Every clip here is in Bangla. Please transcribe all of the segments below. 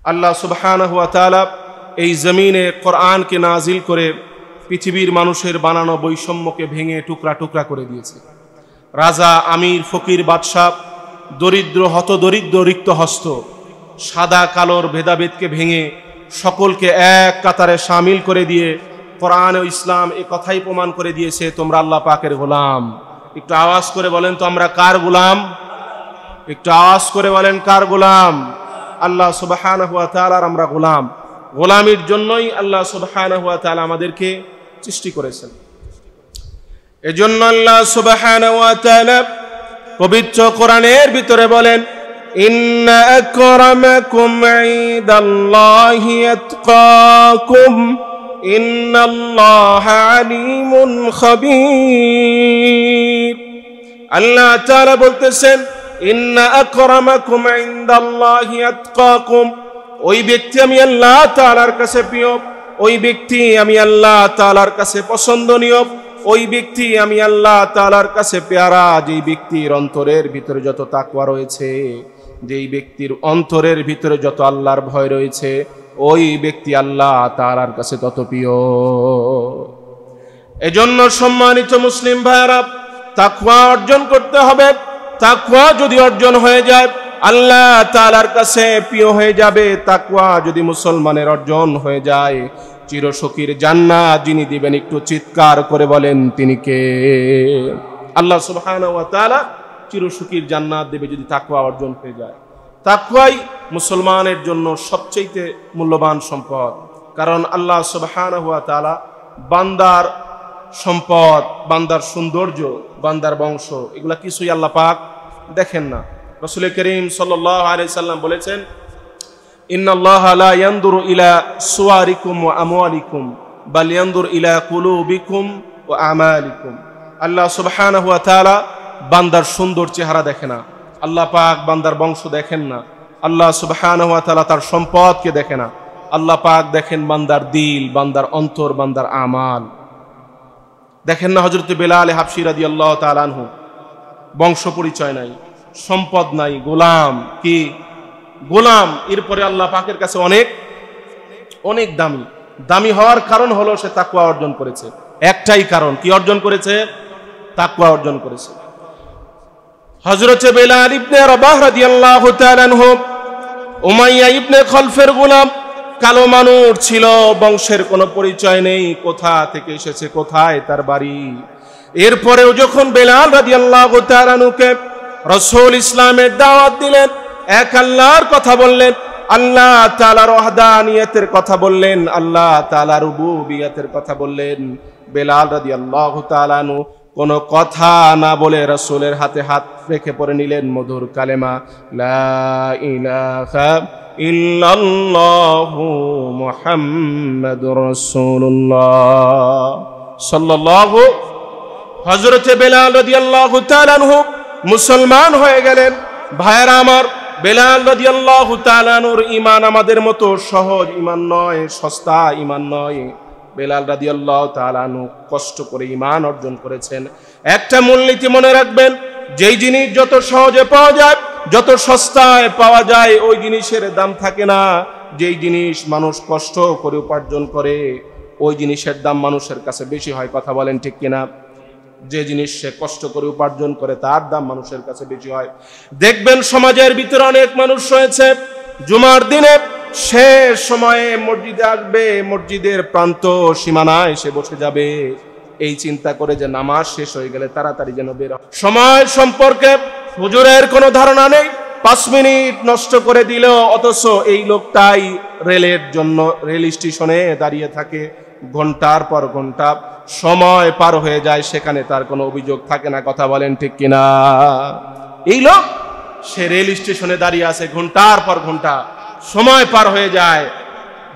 আল্লাহ সুবহানাহু ওয়া তাআলা এই জমিনে কোরআনকে নাজিল করে পৃথিবীর মানুষের বানানো বৈষম্যকে ভেঙে টুকরা টুকরা করে দিয়েছে। রাজা, আমির, ফকির, বাদশাহ, দরিদ্র, হতদরিদ্র, রিক্ত হস্ত, সাদা কালোর ভেদাভেদকে ভেঙে সকলকে এক কাতারে শামিল করে দিয়ে কোরআন ও ইসলাম এ কথাই প্রমাণ করে দিয়েছে তোমরা আল্লাহ পাকের গোলাম। একটু আওয়াজ করে বলেন তো আমরা কার গোলাম? একটু আওয়াজ করে বলেন কার গোলাম? আল্লাহ সুবহানাহু ওয়া তাআলার আমরা গোলাম। গোলামির জন্যই আল্লাহ সুবহানাহু ওয়া তাআলা আমাদেরকে সৃষ্টি করেছেন। এজন্য আল্লাহ সুবহানাহু ওয়া তাআলা পবিত্র কোরআনের ভিতরে বলেন, ইন্না আকরামাকুম ইনদাল্লাহি আতকাকুম ইন্নাল্লাহা আলিমুন খাবীর। আল্লাহ তাআলা বলতেছেন, ইন্না আকরামাকুম ইনদাল্লাহি আতকাকুম, ওই ব্যক্তি আমি আল্লাহ তাআলার কাছে প্রিয়, ওই ব্যক্তি আমি আল্লাহ তাআলার কাছে পছন্দনীয়, ওই ব্যক্তি আমি আল্লাহ তাআলার কাছে পেয়ারা, যেই ব্যক্তির অন্তরের ভিতরে যত তাকওয়া রয়েছে, যেই ব্যক্তির অন্তরের ভিতরে যত আল্লাহর ভয় রয়েছে, ওই ব্যক্তি আল্লাহ তাআলার কাছে তত প্রিয়। এজন্য সম্মানিত মুসলিম ভাইরা, তাকওয়া অর্জন করতে হবে। তাকওয়া যদি অর্জন হয়ে যায় আল্লাহ তাআলার কাছে প্রিয় হয়ে যাবে। তাকওয়া যদি মুসলমানের অর্জন হয়ে যায়, চিরসুখীর জান্নাত যিনি দিবেন, একটু চিৎকার করে বলেন তিনি কে? আল্লাহ সুবহানাহু ওয়া তাআলা চিরসুখীর জান্নাত দেবে যদি তাকওয়া অর্জন হয়ে যায়। তাকওয়াই মুসলমানের জন্য সবচেয়ে মূল্যবান সম্পদ। কারণ আল্লাহ সুবহানাহু ওয়া তাআলা বান্দার সম্পদ, বান্দার সৌন্দর্য, বান্দার বংশ, এগুলা কিছুই আল্লাহ পাক দেখেন না। রাসূল করিম সাল্লাল্লাহু আলাইহি সাল্লাম বলেছেন, ইন্নাল্লাহা লা ইয়ানদুরু ইলা সুওয়ারিকুম ওয়া আমওয়ালিকুম বাল ইয়ানদুরু ইলা কুলুবিকুম ওয়া আমালিকুম। আল্লাহ সুবহানাহু ওয়া তাআলা বান্দার সুন্দর চেহারা দেখে না, আল্লাহ পাক বান্দার বংশ দেখেন না, আল্লাহ সুবহানাহু ওয়া তাআলা তার সম্পদকে দেখে না। আল্লাহ পাক দেখেন বান্দার দিল, বান্দার অন্তর, বান্দার আমাল। দেখেন না হযরত বেলাল হাবশী রাদিয়াল্লাহু তাআলা আনহু, বংশ পরিচয় নাই, সম্পদ নাই, গোলাম। কি গোলাম? এরপরে আল্লাহ পাকের কাছে অনেক অনেক দামি। দামি হওয়ার কারণ হলো সে তাকওয়া অর্জন করেছে। একটাই কারণ, কি অর্জন করেছে? তাকওয়া অর্জন করেছে। হযরত বেলাল ইবনে রাবাহ রাদিয়াল্লাহু তাআলা আনহু উমাইয়া ইবনে খলফের গোলাম, কালো মানুষ ছিল, বংশের কোনো পরিচয় নেই, কোথা থেকে এসেছে, কোথায় তার বাড়ি। এরপরেও যখন বেলাল রাদিয়াল্লাহু তাআলা আনহুকে রাসূল ইসলামের দাওয়াত দিলেন, এক আল্লাহর কথা বললেন, আল্লাহ তাআলার ওয়াহদানিয়তের কথা বললেন, আল্লাহ তাআলার রুবুবিয়তের কথা বললেন, বেলাল রাদিয়াল্লাহু তাআলা আনহু কোনো কথা না বলে রাসূলের হাতে হাত রেখে পড়ে নিলেন মধুর কালেমা, লা ইলাহা ইল্লাল্লাহু মুহাম্মাদুর রাসূলুল্লাহ সাল্লাল্লাহু। হযরত বেলাল রাদিয়াল্লাহু তাআলা আনহু মুসলমান হয়ে গেলেন। ভাইরা আমার, বেলাল রাদিয়াল্লাহু তাআলা আনহুর ঈমান আমাদের মতো সহজ ঈমান নয়, সস্তা ঈমান নয়। বেলাল রাদিয়াল্লাহু তাআলা আনহু কষ্ট করে ঈমান অর্জন করেছেন। একটা মূলনীতি মনে রাখবেন, যেই জিনিস যত সহজে পাওয়া যায়, যত সস্তায় পাওয়া যায়, ওই জিনিসের দাম থাকে না। যেই জিনিস মানুষ কষ্ট করে উপার্জন করে, ওই জিনিসের দাম মানুষের কাছে বেশি হয়। কথা বলেন ঠিক কিনা? যে জিনিস সে কষ্ট করে উপার্জন করে, তার দাম মানুষের কাছে বেশি হয়। দেখবেন সমাজের ভিতরে অনেক মানুষ রয়েছে, জুমার দিনে শেষ সময়ে মসজিদে আসবে, মসজিদের প্রান্ত সীমানায় সে বসে যাবে, এই চিন্তা করে যে নামাজ শেষ হয়ে গেলে তাড়াতাড়ি যেন বের হয়। সময় সম্পর্কে হুজুরের কোনো ধারণা নেই, 5 মিনিট নষ্ট করে দিল, অথচ এই লোকটাই রেলের জন্য রেল স্টেশনে দাঁড়িয়ে থাকে, ঘন্টার পর ঘন্টা সময় পার হয়ে যায়, সেখানে তার কোনো অভিযোগ থাকে না। কথা বলেন ঠিক কিনা? এই লোক সে রেল স্টেশনে দাঁড়িয়ে আছে, ঘন্টার পর ঘন্টা সময় পার হয়ে যায়,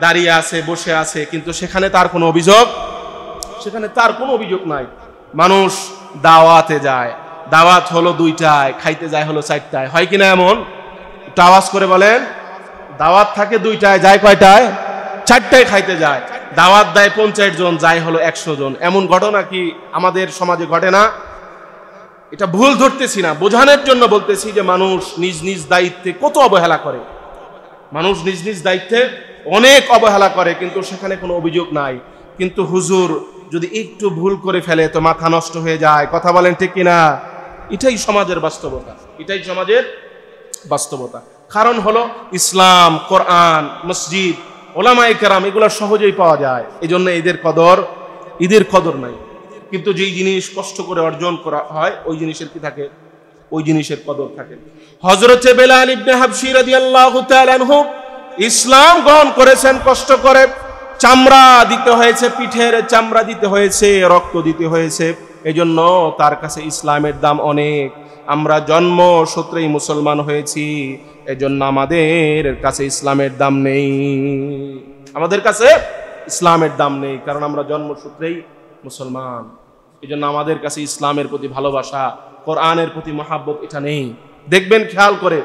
দাঁড়িয়ে আছে, বসে আছে, কিন্তু সেখানে তার কোনো অভিযোগ, সেখানে তার কোনো অভিযোগ নাই। মানুষ দাওয়াতে যায়, দাওয়াত হলো 2টায়, খাইতে যায় হলো 4টায়, হয় কিনা এমন? একটু আওয়াজ করে বলেন। দাওয়াত থাকে 2টায়, যায় কয়টায়? 4টায় খাইতে যায়। দাওয়াত দেয় 50 জন, যায় হলো 100 জন। এমন ঘটনা কি আমাদের সমাজে ঘটে না? এটা ভুল ধরতেছি না, বোঝানোর জন্য বলতেছি যে মানুষ নিজ নিজ দায়িত্বে কত অবহেলা করে। মানুষ নিজ নিজ দায়িত্বে অনেক অবহেলা করে, কিন্তু সেখানে কোনো অভিযোগ নাই। কিন্তু হুজুর যদি একটু ভুল করে ফেলে তো মাথা নষ্ট হয়ে যায়। কথা বলেন ঠিক কিনা? এটাই সমাজের বাস্তবতা, এটাই সমাজের বাস্তবতা। কারণ হলো ইসলাম, কোরআন, মসজিদ, ওলামায়ে কেরাম এগুলো সহজেই পাওয়া যায়। এই জন্য ঈদের কদর নাই। কিন্তু যেই জিনিস কষ্ট করে অর্জন করা হয় ওই জিনিসের কি থাকে? ওই জিনিসের কদর থাকে। হযরতে বেলাল ইবনে হাবশী রাদিয়াল্লাহু তাআলা আনহু ইসলাম গ্রহণ করেছেন কষ্ট করে। চামড়া দিতে হয়েছে, পিঠের চামড়া দিতে হয়েছে, রক্ত দিতে হয়েছে। এজন্য তার কাছে ইসলামের দাম অনেক। আমরা জন্ম সূত্রেই মুসলমান হয়েছি, এজন্য আমাদের কাছে ইসলামের দাম নেই। আমাদের কাছে ইসলামের দাম নেই, কারণ আমরা জন্মসূত্রেই মুসলমান। এজন্য আমাদের কাছে ইসলামের প্রতি ভালোবাসা, কোরআনের প্রতি মহাব্বত এটা নেই। দেখবেন খেয়াল করে,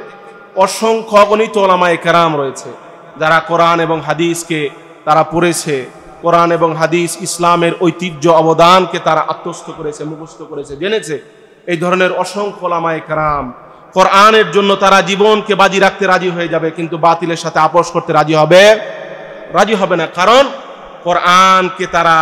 অসংখ্য অগণিত ওলামায়ে কেরাম রয়েছে যারা কোরআন এবং হাদিসকে তারা পড়েছে, কোরআন এবং হাদিস ইসলামের ঐতিহ্য অবদানকে তারা আত্মস্থ করেছে, মুখস্থ করেছে, জেনেছে। এই ধরনের অসংখ্য ওলামায়ে কেরাম কোরআনের জন্য তারা জীবনকে বাজি রাখতে রাজি হয়ে যাবে, কিন্তু বাতিলের সাথে আপোষ করতে রাজি হবে না। কারণ কোরআনকে তারা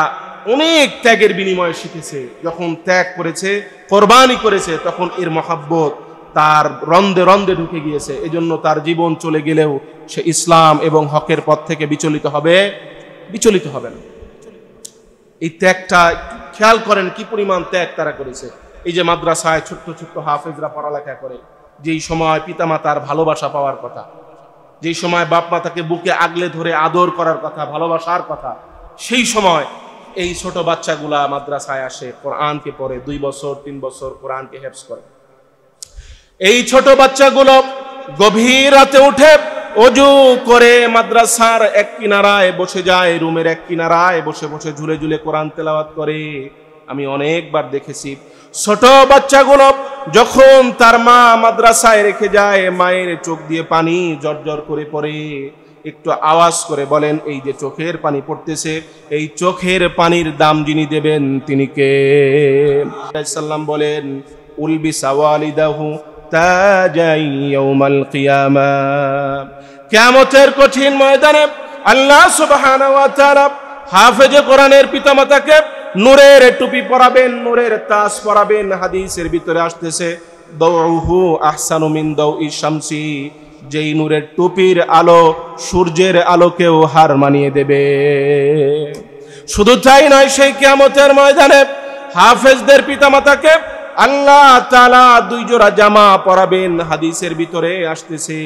অনেক ত্যাগের বিনিময়ে শিখেছে। যখন ত্যাগ করেছে, কোরবানি করেছে, তখন এর মহাব্বত তার রন্ধে রন্ধে ঢুকে গিয়েছে। এজন্য তার জীবন চলে গেলেও সে ইসলাম এবং হকের পথ থেকে বিচলিত হবে না। এই ত্যাগটা খেয়াল করেন, কি পরিমাণ ত্যাগ তারা করেছে। এই যে মাদ্রাসায় ছোট্ট ছোট্ট হাফেজরা পড়ালেখা করে, যেই সময় পিতামাতার ভালোবাসা পাওয়ার কথা, যেই সময় বাপ মাতাকে বুকে আগলে ধরে আদর করার কথা, ভালোবাসার কথা, সেই সময় এই ছোট বাচ্চাগুলা মাদ্রাসায় আসে, কোরআনকে পড়ে, 2 বছর 3 বছর কোরআনকে হেফজ করে। এই ছোট বাচ্চাগুলো গভীর রাতে উঠে ওযু করে মাদ্রাসার এক কিনারায় বসে যায়, রুমের এক কিনারায় বসে বসে ঝুলে ঝুলে কোরআন তেলাওয়াত করে। আমি অনেকবার দেখেছি ছোট বাচ্চাগুলো যখন তার মা মাদ্রাসায় রেখে যায়, মায়ের চোখ দিয়ে পানি জর্জর করে পড়ে। একটু আওয়াজ করে বলেন, এই যে চোখের পানি পড়তেছে, এই চোখের পানির দাম যিনি দেবেন তিনি কে? সাল্লাম বলেন, উলবিসা ওয়ালিদাহু তাজাই ইয়াউমাল কিয়ামাহ। কিয়ামতের কঠিন ময়দানে আল্লাহ সুবহানাহু ওয়া তাআলা হাফেজে কোরআনের পিতামাতাকে নূরের টুপি পরাবেন, নূরের তাজ পরাবেন। হাদিসের ভিতরে আসতেছে, দাউহু আহসানু মিন দাউই শামসি, যেই নূরের টুপির আলো সূর্যের আলোকেও হার মানিয়ে দেবে। শুধু তাই নয়, সেই কিয়ামতের ময়দানে হাফেজদের পিতামাতাকে আল্লাহ তাআলা 2 জোড়া জামা পরাবেন। হাদিসের ভিতরে আসতেছে,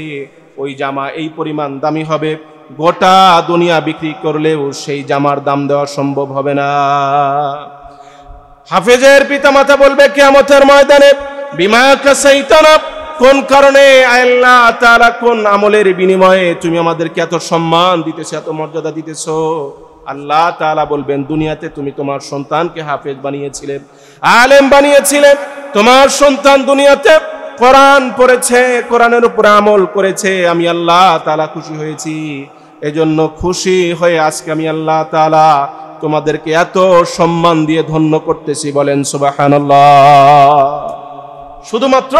ওই জামা এই পরিমাণ দামি হবে, গোটা দুনিয়া বিক্রি করলেও সেই জামার দাম দেওয়া সম্ভব হবে না। হাফেজের পিতামাতা বলবে কিয়ামতের ময়দানে, বিমা কাসাইতানা, কোন কারণে আল্লাহ তাআলা কোন আমলের বিনিময়ে তুমি আমাদেরকে এত সম্মান দিতেছো, এত মর্যাদা দিতেছো? আল্লাহ তাআলা বলবেন, দুনিয়াতে তুমি তোমার সন্তানকে হাফেজ বানিয়েছিলে, আলেম বানিয়েছিলে। তোমার সন্তান দুনিয়াতে কোরআন পড়েছে, কোরআনের উপর আমল করেছে, আমি আল্লাহ তাআলা খুশি হয়েছি। এজন্য খুশি হয়ে আজকে আমি আল্লাহ তাআলা তোমাদেরকে এত সম্মান দিয়ে ধন্য করতেছি। বলেন সুবহানাল্লাহ। শুধুমাত্র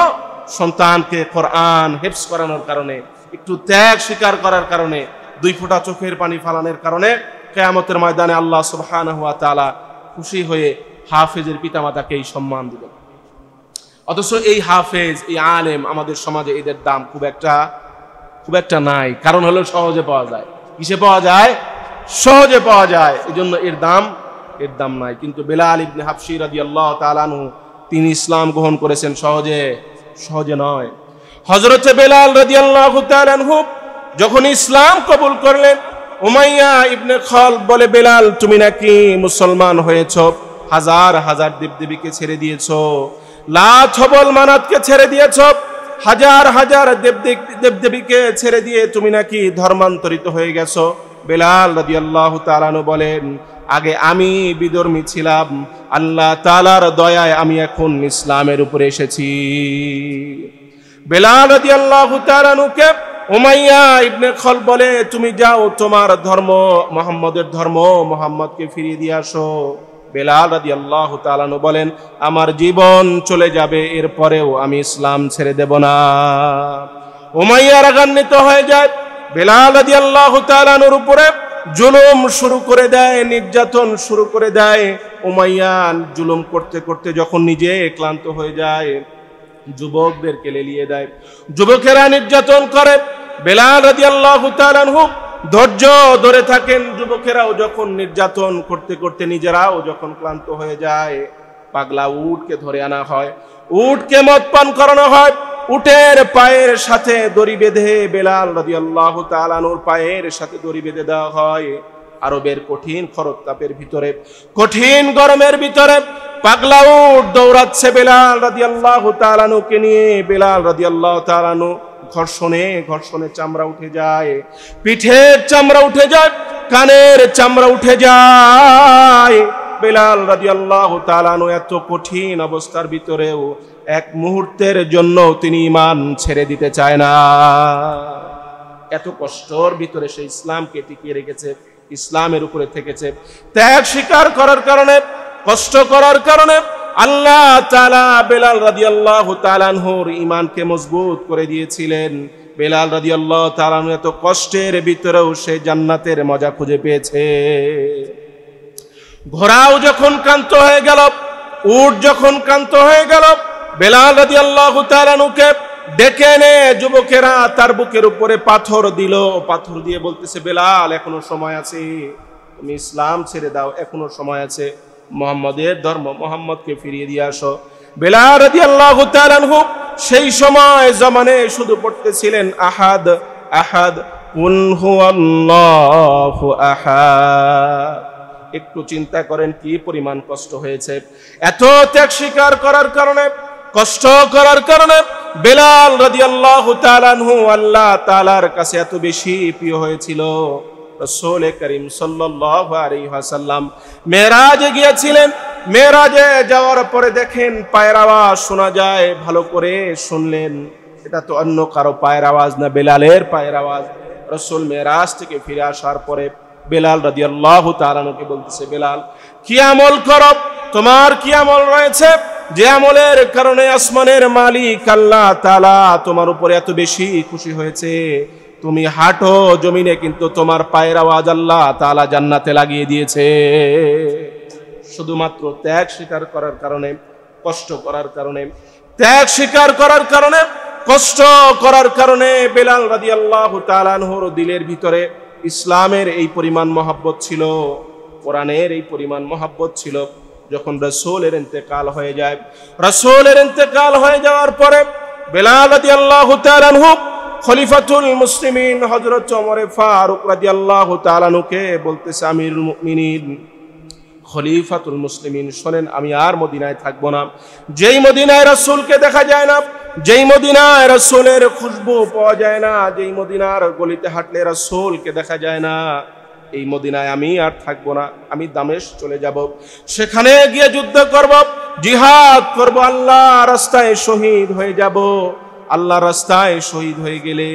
সন্তানকে কোরআন হেফজ করানোর কারণে, একটু ত্যাগ স্বীকার করার কারণে, 2 ফোঁটা চোখের পানি ফালানোর কারণে কিয়ামতের ময়দানে আল্লাহ সুবহানাহু ওয়া তাআলা খুশি হয়ে হাফেজের পিতামাতাকে এই সম্মান দিবেন। অথচ এই হাফেজ, এই আলেম আমাদের সমাজে এদের দাম খুব একটা নাই। কারণ হলো সহজে পাওয়া যায়। কিসে পাওয়া যায়? সহজে পাওয়া যায়, এজন্য এর দাম নাই। কিন্তু বেলাল ইবনে হাবশী রাদিয়াল্লাহু তাআলা আনহু তিনি ইসলাম গ্রহণ করেছেন সহজে নয়। হযরতে বেলাল রাদিয়াল্লাহু তাআলা আনহু যখন ইসলাম কবুল করলেন, উমাইয়া ইবনে খালব বলে, বেলাল তুমি নাকি মুসলমান হয়েছো, হাজার হাজার দেবদেবীকে ছেড়ে দিয়েছো, লাত হবল মানাতকে ছেড়ে দিয়েছো, হাজার হাজার দেবদেবীকে ছেড়ে দিয়ে তুমি নাকি ধর্মান্তরিত হয়ে গেছো। বেলাল রাদিয়াল্লাহু তাআলা আনহু বলেন, আগে আমি বিধর্মী ছিলাম, আল্লাহ তাআলার দয়ায় আমি এখন ইসলামের উপরে এসেছি। বেলাল রাদিয়াল্লাহু তাআলা আনহুকে উমাইয়া ইবনে খালব বলে, তুমি যাও, তোমার ধর্ম মুহাম্মদের ধর্ম, মুহাম্মদকে ফিরিয়ে দিয়ে আসো। বেলাল রাদিয়াল্লাহু তাআলা আনহু বলেন, আমার জীবন চলে যাবে, এরপরেও আমি ইসলাম ছেড়ে দেব না। উমাইয়া রাগান্বিত হয়ে যায়, বেলাল রাদিয়াল্লাহু তাআলা আনহুর উপরে জুলুম শুরু করে দেয়, নির্যাতন শুরু করে দেয়। উমাইয়া জুলুম করতে করতে যখন নিজে ক্লান্ত হয়ে যায়, যুবকদেরকে লেলিয়ে দেয়, যুবকেরা নির্যাতন করে। বেলাল রাদিয়াল্লাহু তাআলা আনহু ধৈর্য ধরে থাকেন। যুবকেরাও যখন নির্যাতন করতে করতে নিজেরাও যখন ক্লান্ত হয়ে যায়, পাগলা উটকে ধরে আনা হয়, উটকে মদ পান করানো হয়। উটের পায়ের সাথে দড়ি বেঁধে বেলাল রাদিয়াল্লাহু তাআলা আনহুর পায়ের সাথে দড়ি বেঁধে দেওয়া হয়। আরবের কঠিন খরতাপের ভিতরে, কঠিন গরমের ভিতরে পাগলা উট দৌড়াচ্ছে বেলাল রাদিয়াল্লাহু তাআলা আনহুকে নিয়ে। বেলাল রাদিয়াল্লাহু তাআলা আনহু ঘর্ষণে চামড়া উঠে যায়, পিঠের চামড়া উঠে যায়, কানের চামড়া উঠে যায়। বেলাল রাদিয়াল্লাহু তাআলা আনহু এত কঠিন অবস্থার ভিতরেও এক মুহূর্তের জন্য তিনি ঈমান ছেড়ে দিতে চায় না। এত কষ্টের ভিতরে সে ইসলামকে টিকিয়ে রেখেছে, ইসলামের উপরে থেকেছে। ত্যাগ স্বীকার করার কারণে, কষ্ট করার কারণে আল্লাহ তাআলা বেলাল রাদিয়াল্লাহু তাআলা আনহুর ঈমানকে মজবুত করে দিয়েছিলেন। বেলাল রাদিয়াল্লাহু তাআলা আনহু এত কষ্টের ভিতরেও সে জান্নাতের মজা খুঁজে পেয়েছে। ঘোড়াও যখন ক্লান্ত হয়ে গেল, উট যখন ক্লান্ত হয়ে গেল, বেলাল রাদিয়াল্লাহু তাআলা আনহুকে ডেকে এনে যুবকেরা তার বুকের উপরে পাথর দিল। পাথর দিয়ে বলতেছে, বেলাল এখনো সময় আছে, তুমি ইসলাম ছেড়ে দাও, এখনো সময় আছে, মুহাম্মদের ধর্ম, মুহাম্মদকে ফিরিয়ে দিয়ে আসো। বেলাল রাদিয়াল্লাহু তাআলা আনহু সেই সময় জমানে শুধু পড়তেছিলেন আহাদ আহাদ কুল হুয়াল্লাহু আহাদ। একটু চিন্তা করেন কি পরিমাণ কষ্ট হয়েছে। এত ত্যাগ স্বীকার করার কারণে, কষ্ট করার কারণে বেলাল রাদিয়াল্লাহু তাআলা আনহু আল্লাহ তাআলার কাছে এত বেশি প্রিয় হয়েছিল। রাসূল করিম সাল্লাল্লাহু আলাইহি ওয়াসাল্লাম মেরাজে গিয়েছিলেন। মেরাজে যাওয়ার পরে দেখেন পায়ের আওয়াজ শোনা যায়, ভালো করে শুনলেন, এটা তো অন্য কারো পায়ের আওয়াজ না, বেলালের পায়ের আওয়াজ। রাসূল মেরাজ থেকে ফিরে আসার পরে বেলাল রাদিয়াল্লাহু তাআলা আনহুকে বলতেছে, বেলাল কি আমল করো, তোমার কি আমল রয়েছে যে আমলের কারণে আসমানের মালিক আল্লাহ তাআলা তোমার উপরে এত বেশি খুশি হয়েছে? তুমি হাঁটো জমিনে, কিন্তু তোমার পায়ের আওয়াজ আল্লাহ তাআলা জান্নাতে লাগিয়ে দিয়েছে। শুধুমাত্র ত্যাগ স্বীকার করার কারণে, কষ্ট করার কারণে, ত্যাগ স্বীকার করার কারণে, কষ্ট করার কারণে বেলাল রাদিয়াল্লাহু তাআলা আনহুর দিলের ভিতরে ইসলামের এই পরিমাণ মহব্বত ছিল, কোরআনের এই পরিমাণ মহব্বত ছিল। যখন রাসূলের ইন্তেকাল হয়ে যায়, রাসূলের ইন্তেকাল হয়ে যাওয়ার পরে বেলাল রাদিয়াল্লাহু তাআলা আনহু খলিফাতুল মুসলিমিন হযরত ওমর ফারুক রাদিয়াল্লাহু তাআলা আনহুকে বলতেছে, আমিরুল মুমিনিন, খলিফাতুল মুসলিমিন শোনেন, আমি আর মদিনায় থাকবো না। যেই মদিনায় রাসূলকে দেখা যায় না, যেই মদিনায় রাসূলের খুশবু পাওয়া যায় না, যেই মদিনার গলিতে হাঁটলে রাসূলকে দেখা যায় না, এই মদিনায় আমি আর থাকবো না। আমি দামেস্ক চলে যাব, সেখানে গিয়ে যুদ্ধ করব, জিহাদ করব, আল্লাহ রাস্তায় শহীদ হয়ে যাব। আল্লাহ রাস্তায় শহীদ হয়ে গেলে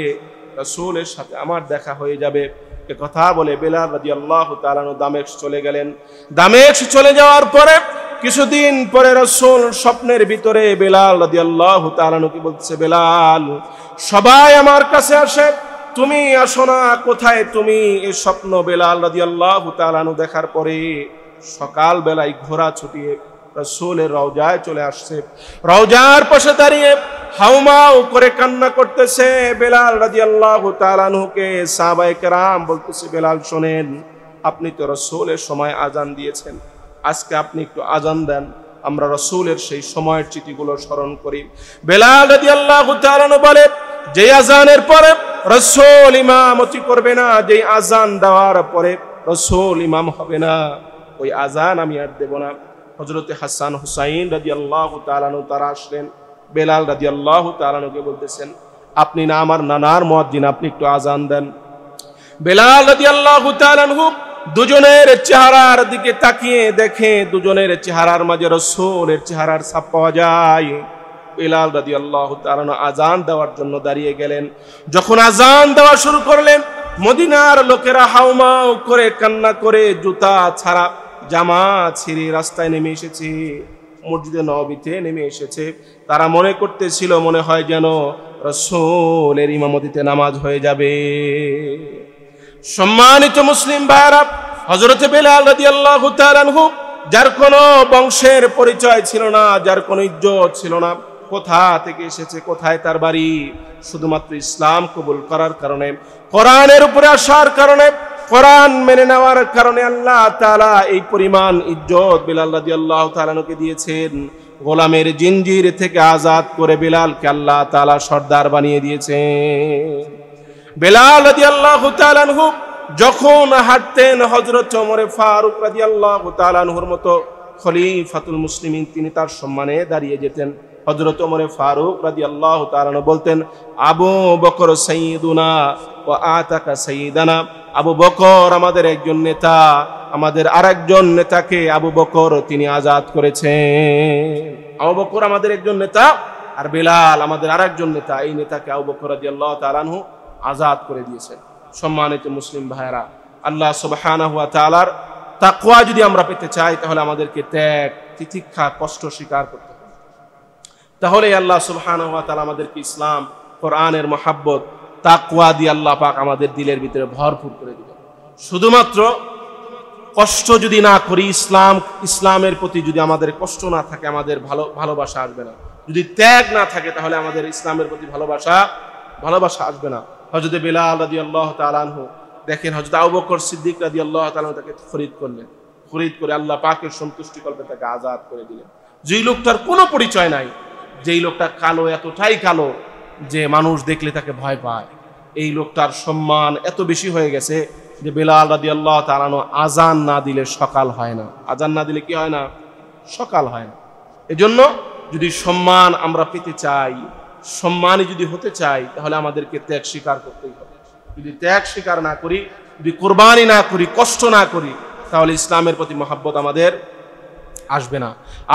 রাসূলের সাথে আমার দেখা হয়ে যাবে। এ কথা বলে বেলাল রাদিয়াল্লাহু তাআলা আনহু দামেস্ক চলে গেলেন। দামেস্ক চলে যাওয়ার পরে কিছুদিন পরে রাসূল স্বপ্নের ভিতরে বেলাল রাদিয়াল্লাহু তাআলা আনহুকে বলছে, বেলাল সবাই আমার কাছে আসে, তুমি আসো না, কোথায় তুমি? এই স্বপ্ন বেলাল রাদিয়াল্লাহু তাআলা আনহু দেখার পরে সকাল বেলায় ঘোড়া ছুটিয়ে রাসূলের রওজায় চলে আসছে। রওজার পাশে দাঁড়িয়ে হাউমাউ করে কান্না করতেছে বেলাল রাদিয়াল্লাহু তাআলা আনহুকে সাহাবায়ে কেরাম বলতেছে, বেলাল শোনেন, আপনি তো রাসূলের সময় আজান দিয়েছেন, আজকে আপনি একটু আজান দেন, আমরা রাসূলের সেই সময়ের চিঠিগুলো স্মরণ করি। বেলাল রাদিয়াল্লাহু তাআলা আনহু বলে, যে আজানের পরে রাসূল ইমামতি করবে না, যে আজান দেওয়ার পরে রাসূল ইমাম হবে না, ওই আজান আমি আর দেব না। হযরত হাসান হুসাইন রাদিয়াল্লাহু তাআলা আনহু তারা আসলেন, বেলাল রাদিয়াল্লাহু তাআলা আনহুকে বলতেছেন, আপনি না আমার নানার মুয়াজ্জিন, আপনি একটু আজান দেন। বেলাল রাদিয়াল্লাহু তাআলা আনহু দুজনের চেহারার দিকে তাকিয়ে দেখে দুজনের চেহারার মাঝে রাসূলের চেহারার ছাপ পাওয়া যায়। বেলাল রাদিয়াল্লাহু তাআলা আনহু আজান দেওয়ার জন্য দাঁড়িয়ে গেলেন। যখন আজান দেওয়া শুরু করলেন, মদিনার লোকেরা হাউমাউ করে কান্না করে জুতা ছাড়া জামা ছিঁড়ে রাস্তায় নেমে এসেছে, মসজিদে নববীতে নেমে এসেছে। তারা মনে করতেছিল মনে হয় যেন রাসূলের ইমামতিতে নামাজ হয়ে যাবে। সম্মানিত মুসলিম ভাইরা, হযরত বেলাল রাদিয়াল্লাহু তাআলা আনহু, যার কোনো বংশের পরিচয় ছিল না, যার কোনো ইজ্জত ছিল না, কোথা থেকে এসেছে, কোথায় তার বাড়ি, শুধুমাত্র ইসলাম কবুল করার কারণে, কোরআনের উপরে আসার কারণে, কোরআন মেনে নেওয়ার কারণে আল্লাহ তাআলা এই পরিমাণ ইজ্জত বেলাল রাদিয়াল্লাহু তাআলা আনহুকে দিয়েছেন। গোলামের জিনজির থেকে আজাদ করে বেলালকে আল্লাহ তাআলা সর্দার বানিয়ে দিয়েছেন। বেলাল রাদিয়াল্লাহু তাআলা আনহু যখন হাঁটতেন, হযরত ওমর ফারুক রাদিয়াল্লাহু তাআলা আনহুর মতো খলিফাতুল মুসলিমিন তিনি তার সম্মানে দাঁড়িয়ে যেতেন। হযরত ওমর ফারুক রাদিয়াল্লাহু তাআলা আনহু বলতেন, আবু বকর সাইয়্যিদুনা ওয়া আতাকা সাইয়্যিদানা, আবু বকর আমাদের একজন নেতা, আমাদের আরেকজন নেতাকে আবু বকর তিনি আজাদ করেছেন। আবু বকর আমাদের একজন নেতা, আর বেলাল আমাদের আরেকজন নেতা, এই নেতাকে আবু বকর রাদিয়াল্লাহু তাআলা আনহু আজাদ করে দিয়েছেন। সম্মানিত মুসলিম ভাইরা, আল্লাহ সুবহানাহু ওয়া তাআলার তাকওয়া যদি আমরা পেতে চাই, তাহলে আমাদেরকে ত্যাগ, তিতিক্ষা, কষ্ট স্বীকার করতে হবে। তাহলে আল্লাহ সুবহানাহু ওয়া তাআলা আমাদেরকে ইসলাম, কোরআনের মহব্বত, তাকওয়া দিয়ে আল্লাহ পাক আমাদের দিলের ভিতরে ভরপুর করে দিবেন। শুধুমাত্র কষ্ট যদি না করি, ইসলামের প্রতি যদি আমাদের কষ্ট না থাকে, আমাদের ভালোবাসা আসবে না। যদি ত্যাগ না থাকে, তাহলে আমাদের ইসলামের প্রতি ভালোবাসা আসবে না। হযরত বেলাল রাদিয়াল্লাহু তাআলা আনহু দেখেন, হযরত আবু বকর সিদ্দিক রাদিয়াল্লাহু তাআলা তাকে খরিদ করলেন, খরিদ করে আল্লাহ পাকের সন্তুষ্টি কল্পে তাকে আজাদ করে দিলেন। যেই লোকটার কোনো পরিচয় নাই, যেই লোকটা কালো, এতটাই কালো যে মানুষ দেখলে তাকে ভয় পায়, এই লোকটার সম্মান এত বেশি হয়ে গেছে যে বেলাল রাদিয়াল্লাহু তাআলা আনহু আজান না দিলে সকাল হয় না। আজান না দিলে কি হয় না? সকাল হয় না। এজন্য যদি সম্মান আমরা পেতে চাই, সম্মানী যদি হতে চাই, তাহলে আমাদেরকে ত্যাগ স্বীকার করতেই হবে। যদি ত্যাগ স্বীকার না করি, যদি কোরবানি না করি, কষ্ট না করি, তাহলে ইসলামের প্রতি মহব্বত আমাদের আসবে না।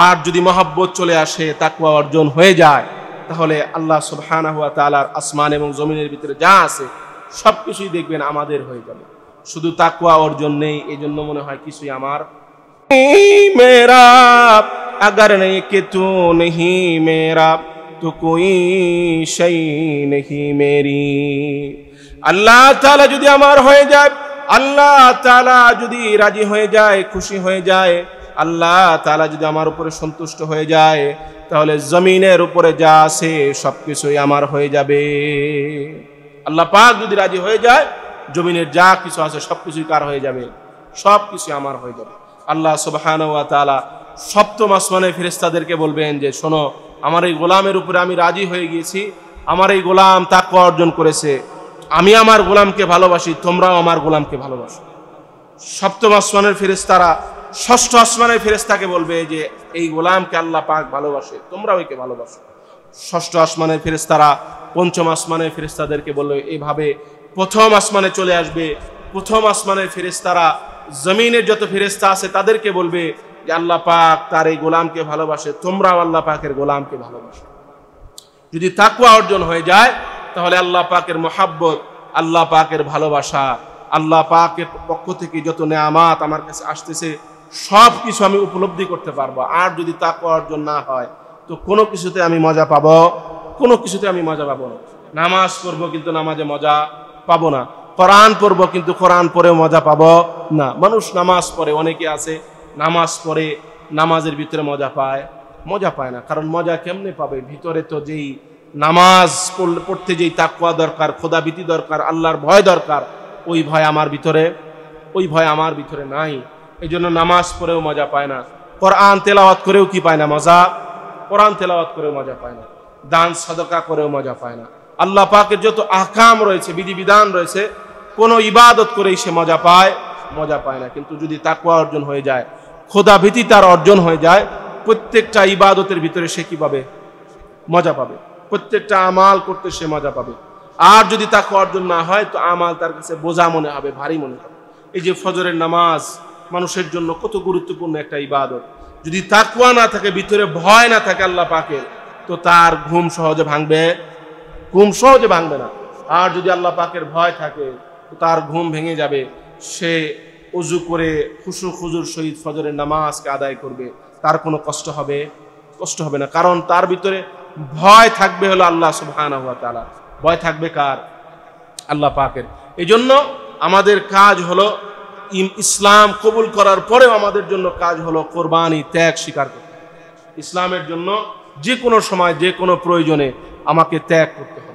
আর যদি মহব্বত চলে আসে, তাকওয়া অর্জন হয়ে যায়, তাহলে আল্লাহ সুবহানাহু ওয়া তাআলার আসমান এবং জমিনের ভিতরে যা আছে সবকিছুই দেখবেন আমাদের হয়ে যাবে। শুধু তাকওয়া অর্জন নেই, এজন্য মনে হয় কিছুই আমার মেরা, अगर नहीं कि तू नहीं मेरा तो कोई शै नहीं मेरी। আল্লাহ তাআলা যদি আমার হয়ে যায়, আল্লাহ তাআলা যদি রাজি হয়ে যায়, খুশি হয়ে যায়, আল্লাহ তাআলা যদি আমার উপরে সন্তুষ্ট হয়ে যায়, তাহলে জমিনের উপরে যা আছে সবকিছুই আমার হয়ে যাবে। আল্লাহ পাক যদি রাজি হয়ে যায়, জমিনের যা কিছু আছে সবকিছুই কার হয়ে যাবে? সবকিছু আমার হয়ে যাবে। আল্লাহ সুবহানাহু ওয়া তাআলা সপ্তম আসমানের ফেরেশতাদেরকে বলবেন যে, শোনো, আমার এই গোলামের উপরে আমি রাজি হয়ে গিয়েছি, আমার এই গোলাম তাকওয়া অর্জন করেছে, আমি আমার গোলামকে ভালোবাসি, তোমরাও আমার গোলামকে ভালোবাসো। সপ্তম আসমানের ফেরেশতারা ষষ্ঠ আসমানের ফেরেশতাকে বলবে যে, এই গোলামকে আল্লাহ পাক ভালোবাসে, তোমরাও একে ভালোবাসো। ষষ্ঠ আসমানের ফেরেশতারা পঞ্চম আসমানের ফেরেশতাদেরকে বলবে, এইভাবে প্রথম আসমানে চলে আসবে। প্রথম আসমানের ফেরেশতারা জমিনের যত ফেরেশতা আছে তাদেরকে বলবে যে, আল্লাহ পাক তার এই গোলামকে ভালোবাসে, তোমরাও আল্লাহ পাকের গোলামকে ভালোবাসো। যদি তাকওয়া অর্জন হয়ে যায়, তাহলে আল্লাহ পাকের মহব্বত, আল্লাহ পাকের ভালোবাসা, আল্লাহ পাকের পক্ষ থেকে যত নেয়ামাত আমার কাছে আসতেছে সব কিছু আমি উপলব্ধি করতে পারবো। আর যদি তাকওয়া অর্জন না হয়, তো কোনো কিছুতে আমি মজা পাবো, কোনো কিছুতে আমি মজা পাবো না। নামাজ পড়বো কিন্তু নামাজে মজা পাবো না, কোরআন পড়বো কিন্তু কোরআন পড়েও মজা পাবো না। মানুষ নামাজ পড়ে, অনেকে আছে নামাজ পড়ে নামাজের ভিতরে মজা পায় না। কারণ মজা কেমনে পাবে? ভিতরে তো যেই নামাজ পড়তে যেই তাকওয়া দরকার, খোদাভীতি দরকার, আল্লাহর ভয় দরকার, ওই ভয় আমার ভিতরে নাই। এই জন্য নামাজ পড়েও মজা পায় না, কোরআন তেলাওয়াত করেও কি পায় না? মজা। কোরআন তেলাওয়াত করেও মজা পায় না, দান সাদকা করেও মজা পায় না। আল্লাহ পাকের যত আহকাম রয়েছে, বিধিবিধান রয়েছে, কোনো ইবাদত করেই সে মজা পায় না। কিন্তু যদি তাকওয়া অর্জন হয়ে যায়, খোদাভীতি তার অর্জন হয়ে যায়, প্রত্যেকটা ইবাদতের ভিতরে সে কি পাবে? মজা পাবে। প্রত্যেকটা আমাল করতে সে মজা পাবে। আর যদি তাকওয়া অর্জন না হয়, তো আমাল তার কাছে বোঝা মনে হবে, ভারী মনে হবে। এই যে ফজরের নামাজ মানুষের জন্য কত গুরুত্বপূর্ণ একটা ইবাদত, যদি তাকওয়া না থাকে, ভিতরে ভয় না থাকে আল্লাহ পাকের, তো তার ঘুম সহজে ভাঙবে না। আর যদি আল্লাহ পাকের ভয় থাকে, তো তার ঘুম ভেঙে যাবে। সে ওযু করে খুশু খুজুর সহিত ফজরের নামাজকে আদায় করবে, তার কোনো কষ্ট হবে না। কারণ তার ভিতরে ভয় থাকবে হলো আল্লাহ সুবহানাহু ওয়া তাআলা। ভয় থাকবে কার? আল্লাহ পাকের। এই জন্য আমাদের কাজ হলো ইসলাম কবুল করার পরেও আমাদের জন্য কাজ হলো কোরবানি ত্যাগ স্বীকার করতে। ইসলামের জন্য যে কোনো সময় যে কোনো প্রয়োজনে আমাকে ত্যাগ করতে হবে।